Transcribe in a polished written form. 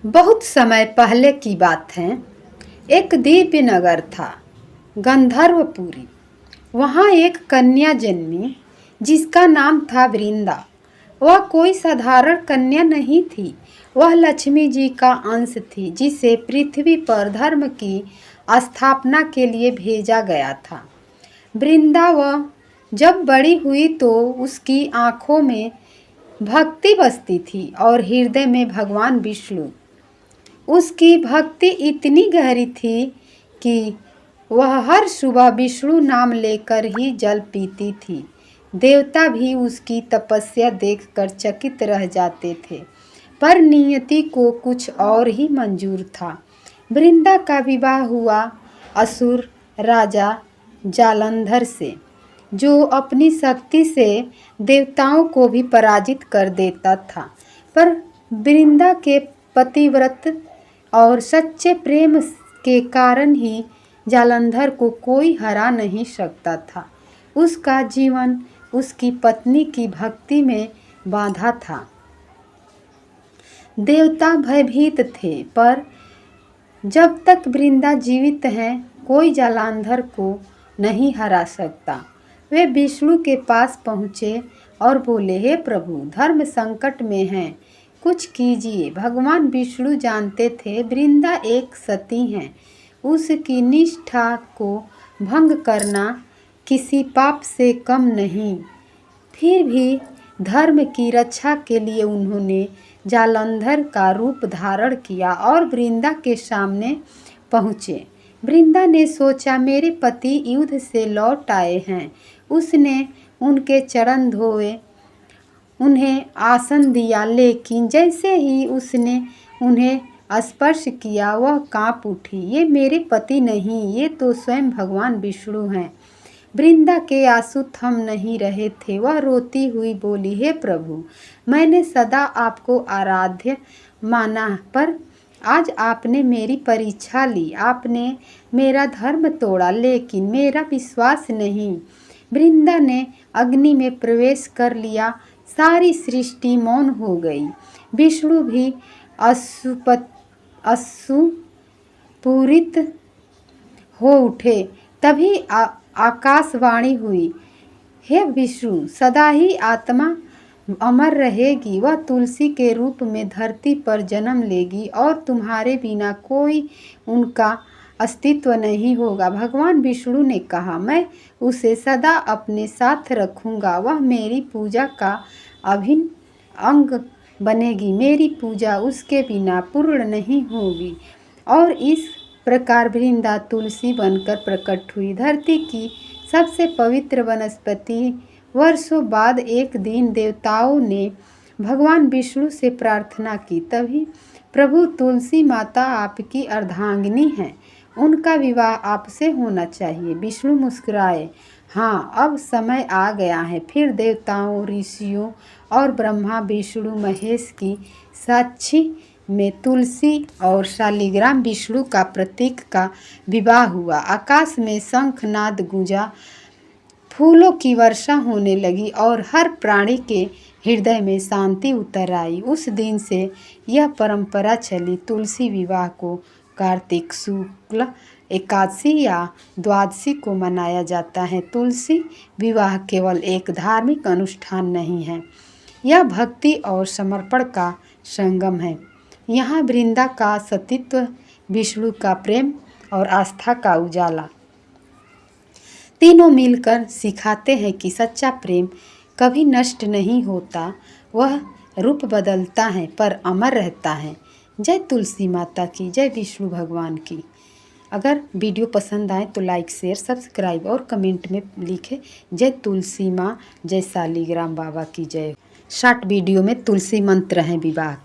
बहुत समय पहले की बात है। एक दिव्य नगर था, गंधर्वपुरी। वहाँ एक कन्या जन्मी जिसका नाम था वृंदा। वह कोई साधारण कन्या नहीं थी, वह लक्ष्मी जी का अंश थी जिसे पृथ्वी पर धर्म की स्थापना के लिए भेजा गया था। वृंदा वह जब बड़ी हुई तो उसकी आँखों में भक्ति बसती थी और हृदय में भगवान विष्णु। उसकी भक्ति इतनी गहरी थी कि वह हर सुबह विष्णु नाम लेकर ही जल पीती थी। देवता भी उसकी तपस्या देखकर चकित रह जाते थे, पर नियति को कुछ और ही मंजूर था। वृंदा का विवाह हुआ असुर राजा जालंधर से, जो अपनी शक्ति से देवताओं को भी पराजित कर देता था। पर वृंदा के पतिव्रत और सच्चे प्रेम के कारण ही जालंधर को कोई हरा नहीं सकता था। उसका जीवन उसकी पत्नी की भक्ति में बांधा था। देवता भयभीत थे, पर जब तक वृंदा जीवित है कोई जालंधर को नहीं हरा सकता। वे विष्णु के पास पहुँचे और बोले, हे प्रभु, धर्म संकट में है, कुछ कीजिए। भगवान विष्णु जानते थे वृंदा एक सती हैं, उसकी निष्ठा को भंग करना किसी पाप से कम नहीं। फिर भी धर्म की रक्षा के लिए उन्होंने जालंधर का रूप धारण किया और वृंदा के सामने पहुँचे। वृंदा ने सोचा, मेरे पति युद्ध से लौट आए हैं। उसने उनके चरण धोए, उन्हें आसन दिया, लेकिन जैसे ही उसने उन्हें स्पर्श किया वह कांप उठी। ये मेरे पति नहीं, ये तो स्वयं भगवान विष्णु हैं। वृंदा के आंसू थम नहीं रहे थे। वह रोती हुई बोली, हे प्रभु, मैंने सदा आपको आराध्य माना, पर आज आपने मेरी परीक्षा ली। आपने मेरा धर्म तोड़ा, लेकिन मेरा विश्वास नहीं। वृंदा ने अग्नि में प्रवेश कर लिया। सारी सृष्टि मौन हो गई। विष्णु भी अश्रुपूरित हो उठे। तभी आकाशवाणी हुई, हे विष्णु, सदा ही आत्मा अमर रहेगी। वह तुलसी के रूप में धरती पर जन्म लेगी और तुम्हारे बिना कोई उनका अस्तित्व नहीं होगा। भगवान विष्णु ने कहा, मैं उसे सदा अपने साथ रखूँगा। वह मेरी पूजा का अभिन्न अंग बनेगी। मेरी पूजा उसके बिना पूर्ण नहीं होगी। और इस प्रकार वृंदा तुलसी बनकर प्रकट हुई, धरती की सबसे पवित्र वनस्पति। वर्षों बाद एक दिन देवताओं ने भगवान विष्णु से प्रार्थना की, तभी प्रभु, तुलसी माता आपकी अर्धांगिनी हैं, उनका विवाह आपसे होना चाहिए। विष्णु मुस्कुराए, हाँ, अब समय आ गया है। फिर देवताओं, ऋषियों और ब्रह्मा विष्णु महेश की साक्षी में तुलसी और शालिग्राम विष्णु का प्रतीक का विवाह हुआ। आकाश में शंखनाद गूंजा, फूलों की वर्षा होने लगी और हर प्राणी के हृदय में शांति उतर आई। उस दिन से यह परंपरा चली। तुलसी विवाह को कार्तिक शुक्ल एकादशी या द्वादशी को मनाया जाता है। तुलसी विवाह केवल एक धार्मिक अनुष्ठान नहीं है, यह भक्ति और समर्पण का संगम है। यहाँ वृंदा का सतीत्व, विष्णु का प्रेम और आस्था का उजाला तीनों मिलकर सिखाते हैं कि सच्चा प्रेम कभी नष्ट नहीं होता। वह रूप बदलता है पर अमर रहता है। जय तुलसी माता की, जय विष्णु भगवान की। अगर वीडियो पसंद आए तो लाइक, शेयर, सब्सक्राइब और कमेंट में लिखें, जय तुलसी माँ, जय शालिग्राम बाबा की जय। शॉर्ट वीडियो में तुलसी मंत्र है विवाह का।